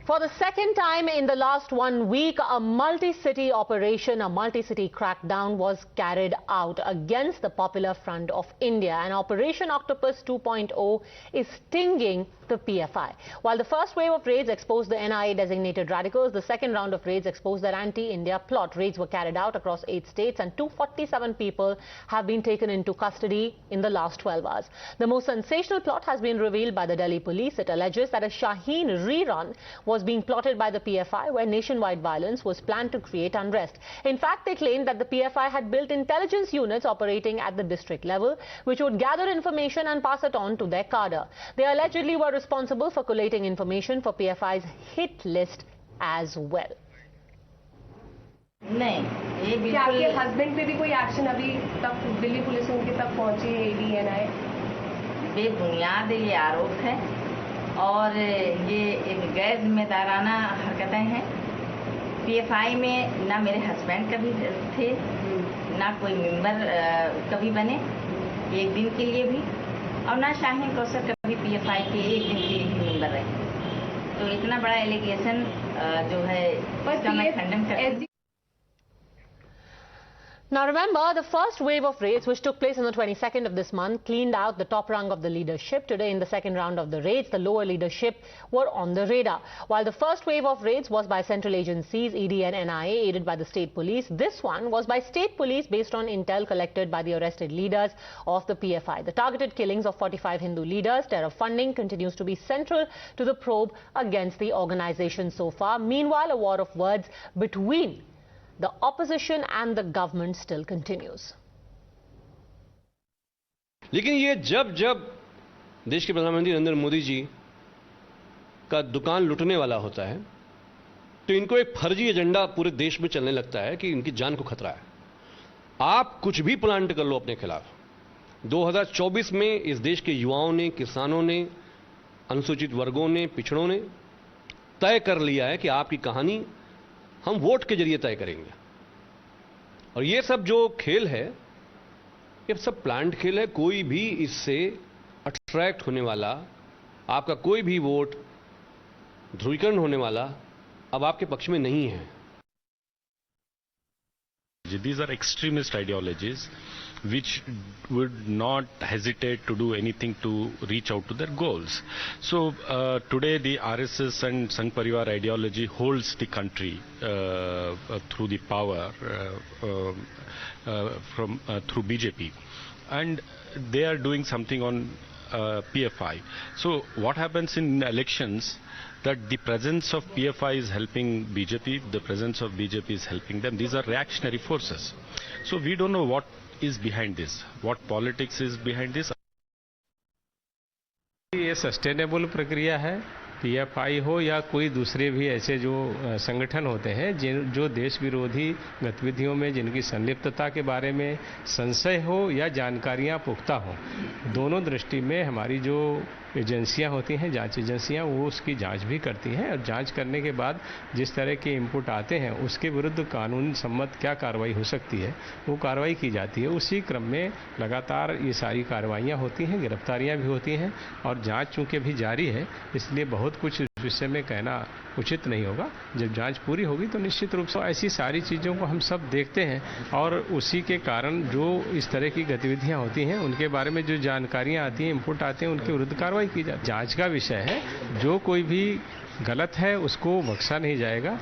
For the second time in the last 1 week, a multi-city operation, a multi-city crackdown was carried out against the Popular Front of India. And Operation Octopus 2.0 is stinging the PFI. While the first wave of raids exposed the NIA-designated radicals, the second round of raids exposed their anti-India plot. Raids were carried out across 8 states and 247 people have been taken into custody in the last 12 hours. The most sensational plot has been revealed by the Delhi police. It alleges that a Shaheen rerun was being plotted by the PFI, where nationwide violence was planned to create unrest. In fact, they claimed that the PFI had built intelligence units operating at the district level, which would gather information and pass it on to their cadre. They allegedly were responsible for collating information for PFI's hit list as well. नहीं, ये बिल्कुल क्या आपके husband पे भी कोई action अभी तक दिल्ली पुलिस उनके तक पहुंची है? ADNI बेबुनियाद ये आरोप है और ये एक गैर जिम्मेदाराना हरकतें हैं। PFI में ना मेरे हस्बैंड कभी थे, ना कोई मेंबर कभी बने एक दिन के लिए भी, और ना शाहीन कौसर कभी PFI के एक दिन के लिए भी मेंबर रहे। तो इतना बड़ा एलिगेशन जो है उसका मैं खंडन करती हूँ। Now remember, the first wave of raids, which took place on the 22nd of this month, cleaned out the top rung of the leadership. Today, in the second round of the raids, the lower leadership were on the radar. While the first wave of raids was by central agencies, ED and NIA, aided by the state police, this one was by state police based on intel collected by the arrested leaders of the PFI. The targeted killings of 45 Hindu leaders, terror funding continues to be central to the probe against the organization so far. Meanwhile, a war of words between the opposition and the government still continues. लेकिन ये जब देश के प्रधानमंत्री नरेंद्र मोदी जी का दुकान लुटने वाला होता है, तो इनको एक फर्जी एजेंडा पूरे देश में चलने लगता है कि इनकी जान को खतरा है। आप कुछ भी प्लांट कर लो अपने खिलाफ। 2024 में इस देश के युवाओं ने, किसानों ने, अनुसूचित वर्गों ने, पिछड़ों ने तय कर लिया है कि आपकी कहानी हम वोट के जरिए तय करेंगे। और ये सब जो खेल है, ये सब प्लान्ड खेल है। कोई भी इससे अट्रैक्ट होने वाला, आपका कोई भी वोट ध्रुवीकरण होने वाला अब आपके पक्ष में नहीं है। These are extremist ideologies which would not hesitate to do anything to reach out to their goals. So today the RSS and Sangh Parivar ideology holds the country through the power through BJP, and they are doing something on PFI. So what happens in elections, that the presence of PFI is helping BJP, the presence of BJP is helping them. These are reactionary forces. So we don't know what is behind this, what politics is behind this. ये sustainable प्रक्रिया है। PFI हो या कोई दूसरे भी ऐसे जो संगठन होते हैं जो देश विरोधी गतिविधियों में जिनकी संलिप्तता के बारे में संशय हो या जानकारियां पुख्ता हो, दोनों दृष्टि में हमारी जो एजेंसियां होती हैं, जांच एजेंसियां, वो उसकी जांच भी करती हैं और जांच करने के बाद जिस तरह के इनपुट आते हैं उसके विरुद्ध कानून सम्मत क्या कार्रवाई हो सकती है वो कार्रवाई की जाती है। उसी क्रम में लगातार ये सारी कार्रवाइयाँ होती हैं, गिरफ्तारियाँ भी होती हैं और जांच चूँकि अभी जारी है, इसलिए बहुत कुछ इस विषय में कहना उचित नहीं होगा। जब जांच पूरी होगी तो निश्चित रूप से ऐसी सारी चीज़ों को हम सब देखते हैं और उसी के कारण जो इस तरह की गतिविधियां होती हैं उनके बारे में जो जानकारियां आती हैं, इनपुट आते हैं, उनके विरुद्ध कार्रवाई की जाती है। जांच का विषय है, जो कोई भी गलत है उसको बख्शा नहीं जाएगा।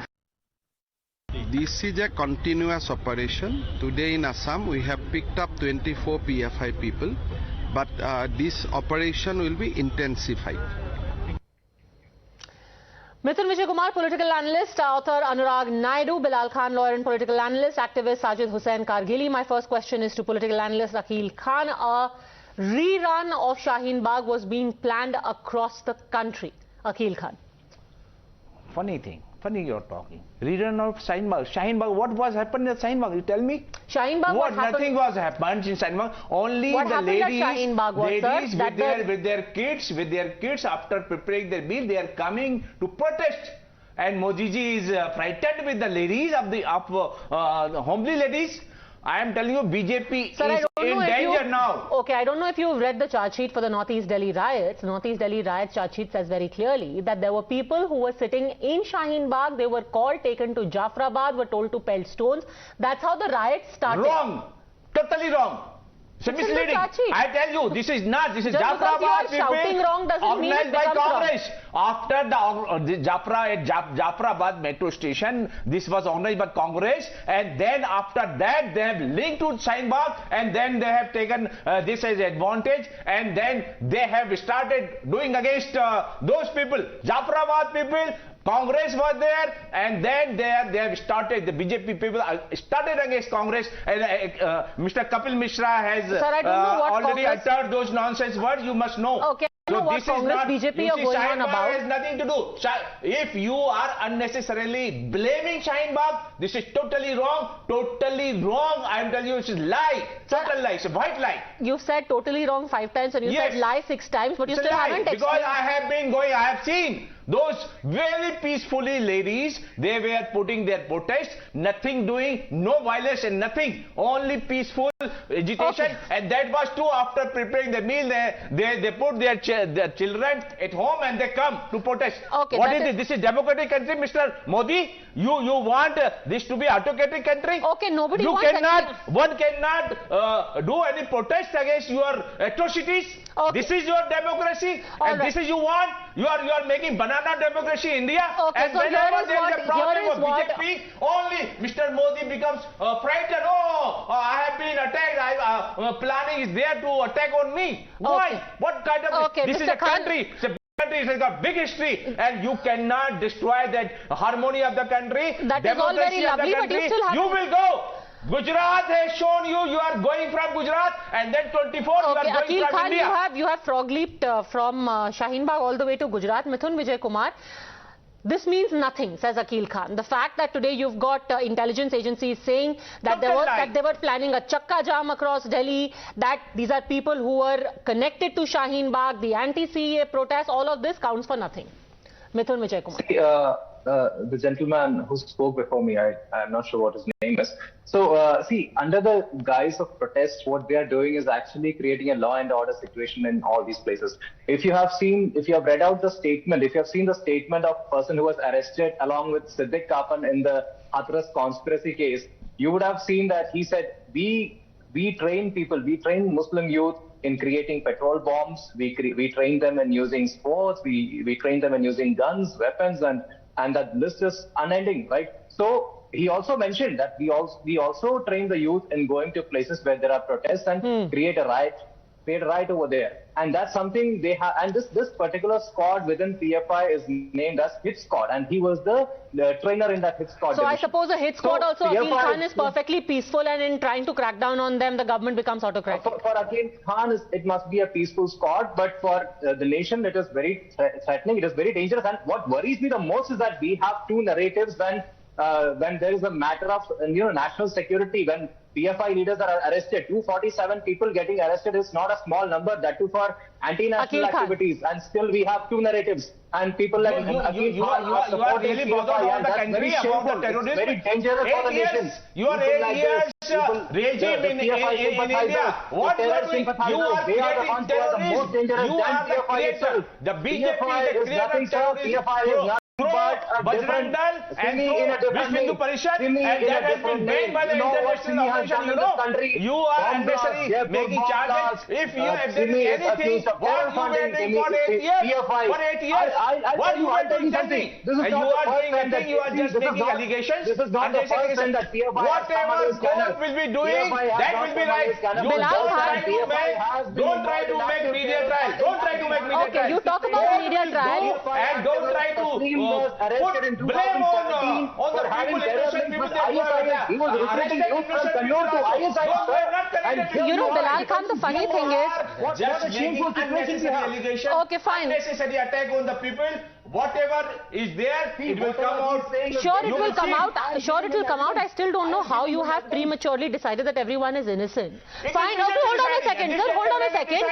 This is a continuous operation. Today in Assam we have picked up 24 PFI people, but this operation will be intensified. Mithun Vijay Kumar, political analyst, author Anurag Naidu, Bilal Khan, lawyer and political analyst, activist Sajid Hussain Kargili. My first question is to political analyst Akhil Khan. A rerun of Shaheen Bagh was being planned across the country. Akhil Khan. Funny you're talking. Rerun of Shaheen Bagh. Shaheen Bagh, what was happened at Shaheen Bagh? You tell me. Shaheen Bagh, what happened? Nothing was happened in Shaheen Bagh. Only what the ladies, with their kids after preparing their meal, they are coming to protest. And Modi ji is frightened with the ladies of the homely ladies. I am telling you, BJP is in danger now. Okay, I don't know if you've read the charge sheet for the Northeast Delhi riots. Northeast Delhi riots charge sheet says very clearly that there were people who were sitting in Shaheen Bagh. They were called, taken to Jafrabad, were told to pelt stones. That's how the riots started. Wrong. Totally wrong. So misleading. I tell you, this is not. This is Jafrabad shouting wrong doesn't mean organized by Congress. After the Jafrabad metro station, this was organized by Congress, and then after that they have linked to Shaheen Bagh, and then they have taken this as advantage, and then they have started doing against those people, Jafrabad people. Congress was there, and then they have started, the BJP people started against Congress, and Mr. Kapil Mishra has already uttered those nonsense words, you must know. Okay. So what Congress, BJP are going on about? Has nothing to do. If you are unnecessarily blaming Shaheen Bagh, this is totally wrong. Totally wrong. I am telling you, it's a lie. Total lie. It's a white lie. You've said totally wrong 5 times, and you said lie 6 times, but you still haven't explained. Because I have been going, I have seen those very peacefully ladies, they were putting their protest, nothing doing, no violence and nothing, only peaceful agitation, and that was too. After preparing the meal, they put their children at home and they come to protest. Okay, what is it? This is democratic country, Mr. Modi? You want this to be autocratic country? Okay, nobody you wants cannot, one cannot do any protest against your atrocities. Okay. This is your democracy, and this is you want. You are making banana democracy in India, and so whenever there is a problem of BJP, only Mr. Modi becomes frightened. Oh, I have been attacked. Planning is there to attack on me. Why? What kind of? This is a country. It's a country. It's got big history, and you cannot destroy that harmony of the country. That is all very lovely, but you still have. You will go. Gujarat has shown you are going from Gujarat, and then 24 you are going Akil from Khan, India. you have frog leaped from Shaheen Bagh all the way to Gujarat. Mithun Vijay Kumar, this means nothing, says Akil Khan. The fact that today you've got intelligence agencies saying that they were planning a chakka jam across Delhi, that these are people who were connected to Shaheen Bagh, the anti-CEA protests, all of this counts for nothing. Mithun Vijay Kumar. The gentleman who spoke before me, I'm not sure what his name is. So, see, under the guise of protest, what they are doing is actually creating a law and order situation in all these places. If you have read out the statement, if you have seen the statement of a person who was arrested along with Siddiq Kapan in the Hathras conspiracy case, you would have seen that he said, we train people, we train Muslim youth in creating petrol bombs, we train them in using sports, we train them in using guns, weapons, and that list is unending, right? So he also mentioned that we also train the youth in going to places where there are protests and create a riot over there. And that's something they have. And this particular squad within PFI is named as Hit Squad, and he was the trainer in that Hit Squad. So division. I suppose a Hit Squad also, Akil Khan is perfectly peaceful, and in trying to crack down on them, the government becomes autocratic. For Akil Khan, it must be a peaceful squad, but for the nation, it is very threatening. It is very dangerous. And what worries me the most is that we have two narratives when there is a matter of national security. When PFI leaders are arrested, 247 people getting arrested is not a small number, that too for anti-national activities, and still we have two narratives, and people like you are really bothered about the country, about the terrorism. It's very dangerous for the nation. You are 8 years regime in India. What you are doing? You are creating terrorism. The BJP is the creator of terrorism. Bajrang Dal and Vishwa Hindu Parishad, and that has been made by the international organization. You are unnecessarily making charges. If there is anything, what you were doing for 8 years? For 8 years, what you were doing something? And you are doing nothing. You are just making allegations. This is not the first time that PFI whatever court will be doing, that will be right. Don't try to make media trial. Don't try to make media trial. Okay, you talk about media trial. And don't try to arrested in 2017 for having terrorism with ISIS. He was recruiting youth from Kannur to ISIS. You know, Bilal Khan, the funny thing is, just shameful allegations. Okay, fine. Unnecessary attack on the people. Whatever is there, it will come out. Sure, it will come out. Sure, it will come out. I still don't know how you have prematurely decided that everyone is innocent. Fine. Okay, hold on a second, sir. Hold on a second.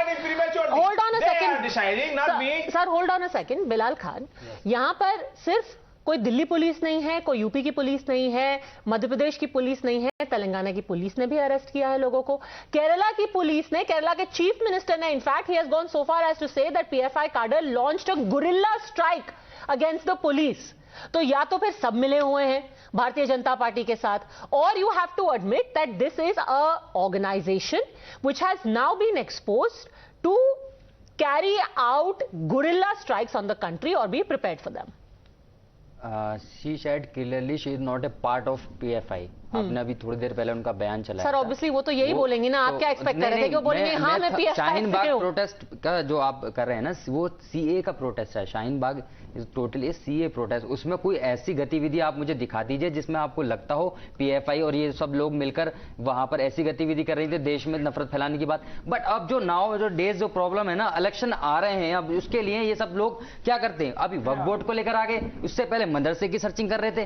Hold on a second. Deciding, not me. Sir, hold on a second. Bilal Khan, यहाँ पर सिर्फ कोई Delhi police नहीं है, कोई UP की police नहीं है, मध्य प्रदेश की पुलिस नहीं है, तेलंगाना की पुलिस ने भी अरेस्ट किया है लोगों को। केरला की पुलिस ने, केरला के चीफ मिनिस्टर ने, in fact he has gone so far as to say that PFI cadre launched a guerrilla strike against the police. तो या तो फिर सब मिले हुए हैं भारतीय जनता पार्टी के साथ, और you have to admit that this is a organization which has now been exposed to carry out guerrilla strikes on the country or be prepared for them. She said clearly she is not a part of PFI. आपने अभी थोड़ी देर पहले उनका बयान चला sir obviously वो तो यही बोलेंगी ना, आप क्या एक्सपेक्ट कर रहे थे कि वो बोलेंगे हाँ मैं PFI शाहीन बाग प्रोटेस्ट का जो आप कर रहे हैं ना, वो सीए का प्रोटेस्ट है। Shaheen Bagh is totally CA protest. उसमें कोई ऐसी गतिविधि आप मुझे दिखा दीजिए जिसमें आपको लगता हो PFI और ये सब लोग मिलकर वहां पर ऐसी गतिविधि कर रही थी देश में नफरत फैलाने की बात। बट अब जो नाउ जो डेज जो प्रॉब्लम है ना, इलेक्शन आ रहे हैं, अब उसके लिए ये सब लोग क्या करते हैं, अभी वक्फ बोर्ड को लेकर आ गए, उससे पहले मदरसे की सर्चिंग कर रहे थे,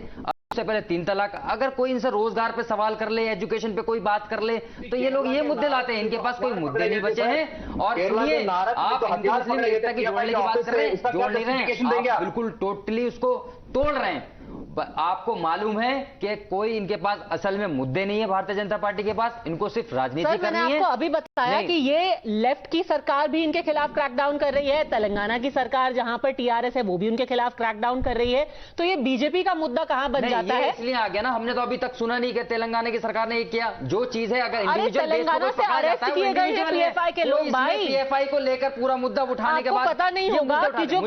उससे पहले 3 तलाक। अगर कोई इनसे रोजगार पे सवाल कर ले, एजुकेशन पे कोई बात कर ले, तो ये लोग ये मुद्दे लाते हैं। इनके पास कोई मुद्दे नहीं बचे हैं। और सुनिए, आप हिंदू मुस्लिम एकता की जोड़ने की बात कर रहे हैं, जोड़ नहीं रहे हैं, आप बिल्कुल टोटली उसको तोड़ रहे हैं। आपको मालूम है कि कोई इनके पास असल में मुद्दे नहीं है भारतीय जनता पार्टी के पास, इनको सिर्फ राजनीति करनी है। मैंने आपको अभी बताया कि ये लेफ्ट की सरकार भी इनके खिलाफ क्रैकडाउन कर रही है, तेलंगाना की सरकार जहां पर टीआरएस है वो भी उनके खिलाफ क्रैकडाउन कर रही है, तो ये बीजेपी का मुद्दा कहां बन जाता है? इसलिए आ गया ना, हमने तो अभी तक सुना नहीं कि तेलंगाना की सरकार ने ये किया। जो चीज है, अगर तेलंगाना से अरेस्ट किए गए हैं पीएफआई के लोग, भाई पीएफआई को लेकर पूरा मुद्दा उठाने के बाद पता नहीं होगा कि जो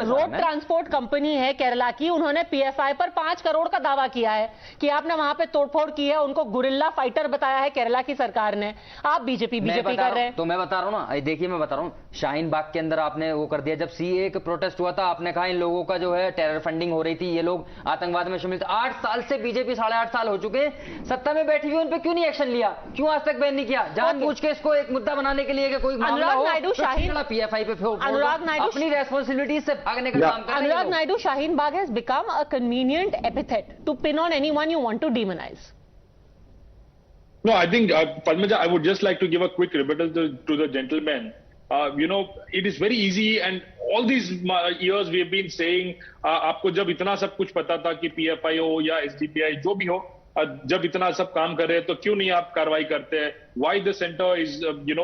रोड ट्रांसपोर्ट कंपनी है केरला की, उन्होंने पीएफआई पर 5 करोड़ का दावा किया है कि आपने वहां पे तोड़फोड़ की है, उनको गुरिल्ला फाइटर बताया है केरला की सरकार ने। आप बीजेपी कर रहे हैं। तो मैं बता रहा हूं ना, देखिए मैं बता रहा हूं, शाहीन बाग के अंदर आपने वो कर दिया। जब सीए का प्रोटेस्ट हुआ था, आपने कहा इन लोगों का जो है टेरर फंडिंग हो रही थी, ये लोग आतंकवाद में शामिल थे। 8 साल से बीजेपी 8.5 साल हो चुके हैं सत्ता में बैठी हुई, उन पे क्यों नहीं एक्शन लिया? क्यों आज तक बैन नहीं किया? जानबूझ के इसको एक मुद्दा बनाने के लिए कि कोई मामला हो, पीएफआई पे अनुराग नायडू अपनी रेस्पॉन्सिबिलिटी से भागने का काम कर रहे हैं। Anurag Naidu, Shaheen Bagh has become a convenient epithet to pin on anyone you want to demonize. No, I think, Padmaja, I would just like to give a quick rebuttal to the gentleman. You know, it is very easy, and all these years we have been saying, आपको जब इतना सब कुछ पता था कि PFI हो या SDPI जो भी हो, जब इतना सब काम कर रहे हैं तो क्यों नहीं आप कार्रवाई करते हैं? Why the center is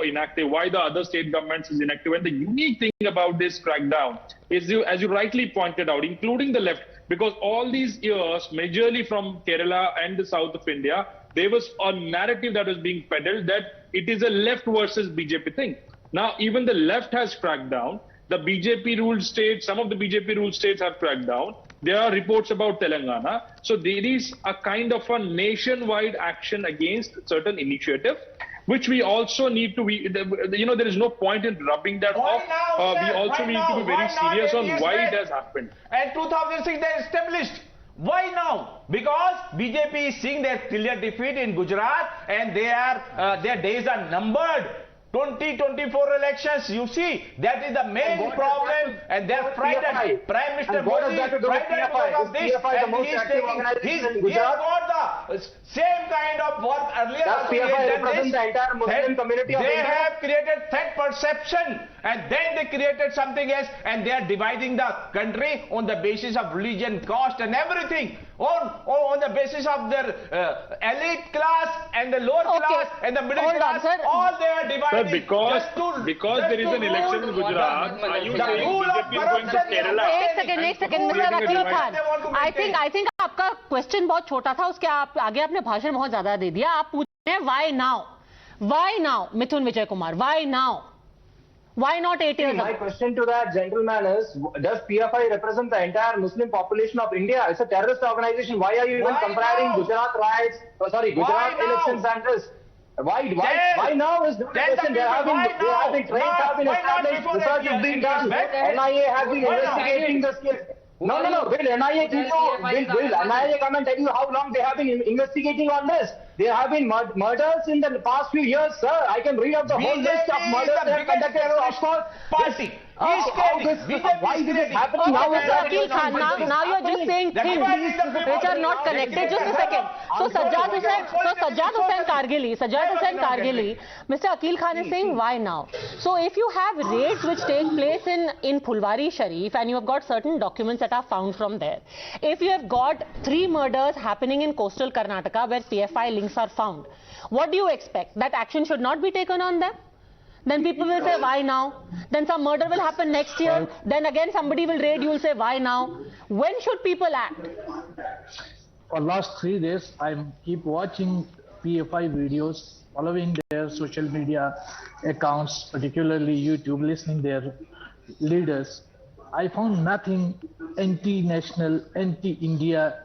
inactive? Why the other state governments is inactive? And the unique thing about this crackdown is, as you rightly pointed out, including the left, because all these years, majorly from Kerala and the south of India, there was a narrative that was being peddled that it is a left versus BJP thing. Now, even the left has cracked down. The BJP-ruled states, some of the BJP-ruled states have cracked down. There are reports about Telangana. So there is a kind of a nationwide action against certain initiatives, which we also need to be, there is no point in rubbing that off. We also need to be very serious on why it has happened. And 2006 they established. Why now? Because BJP is seeing their clear defeat in Gujarat, and their days are numbered. 2024 elections, you see, that is the main problem, and they're frightened. Prime Minister Modi is frightened because of this, and he has got the same kind of work earlier. They have created threat perception, and then they created something else, and they are dividing the country on the basis of religion, caste, and everything. On the basis of their elite class and the lower class and the middle class, all they are dividing. Sir, because there is an election in Gujarat, are you saying BJP is going to Kerala? एक second mister Akeel Khan, I think आपका question बहुत छोटा था, उसके आगे आपने भाषण बहुत ज्यादा दे दिया। आप पूछ रहे हैं why now Mithun Vijay Kumar, why now? Why not 8 years ago? My question to that gentleman is, does PFI represent the entire Muslim population of India? It's a terrorist organization. Why are you even comparing Gujarat riots, Gujarat elections and this? Why now is the question? There have been trains have been established, research is being done, NIA has been investigating this case. No. Will NIA come and tell you how long they have been investigating on this? There have been murders in the past few years, sir. I can read out the whole list of murders they have conducted. Party. He is creating. Why is it happening Okay, now? Mr. Akil Khan, now you're just saying things which are not connected. Just a second. So Sajjad Hussain Kargili, Mr. Akil Khan is saying why now? So if you have raids which take place in Phulwari Sharif and you have got certain documents that are found from there, if you have got 3 murders happening in coastal Karnataka where PFI links are found, what do you expect? That action should not be taken on them? Then people will say, why now? Then some murder will happen next year. Then again somebody will raid, you will say, why now? When should people act? For last 3 days, I keep watching PFI videos, following their social media accounts, particularly YouTube, listening their leaders. I found nothing anti-national, anti-India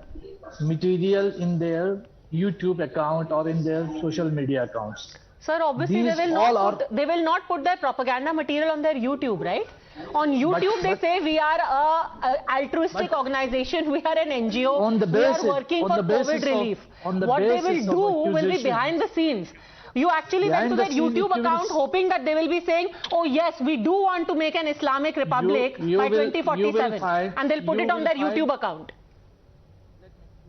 material in their YouTube account or in their social media accounts. Sir, obviously they will not put their propaganda material on their YouTube, right? On YouTube they say we are a altruistic organization, we are an NGO, we are working for COVID relief. What they will do will be behind the scenes. You actually went to their YouTube account hoping that they will be saying, oh yes, we do want to make an Islamic Republic by 2047, and they'll put it on their YouTube account.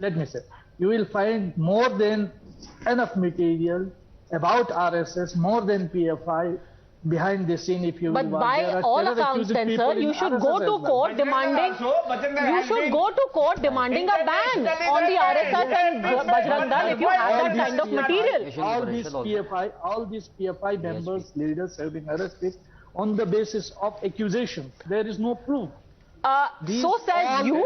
Let me say, you will find more than enough material about RSS, more than PFI, behind the scene if you but by all accounts then sir, you should go to court demanding a ban on the RSS and Bajrang Dal if you have that kind of material. All these PFI members, leaders have been arrested on the basis of accusation. There is no proof. So says you.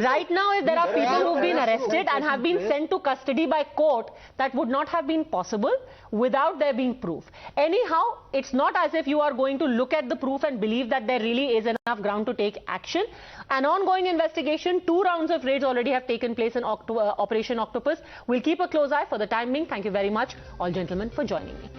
Right now, if there are people who've been arrested and have been sent to custody by court, that would not have been possible without there being proof. Anyhow, it's not as if you are going to look at the proof and believe that there really is enough ground to take action. An ongoing investigation, 2 rounds of raids already have taken place in Operation Octopus. We'll keep a close eye. For the time being, thank you very much, all gentlemen, for joining me.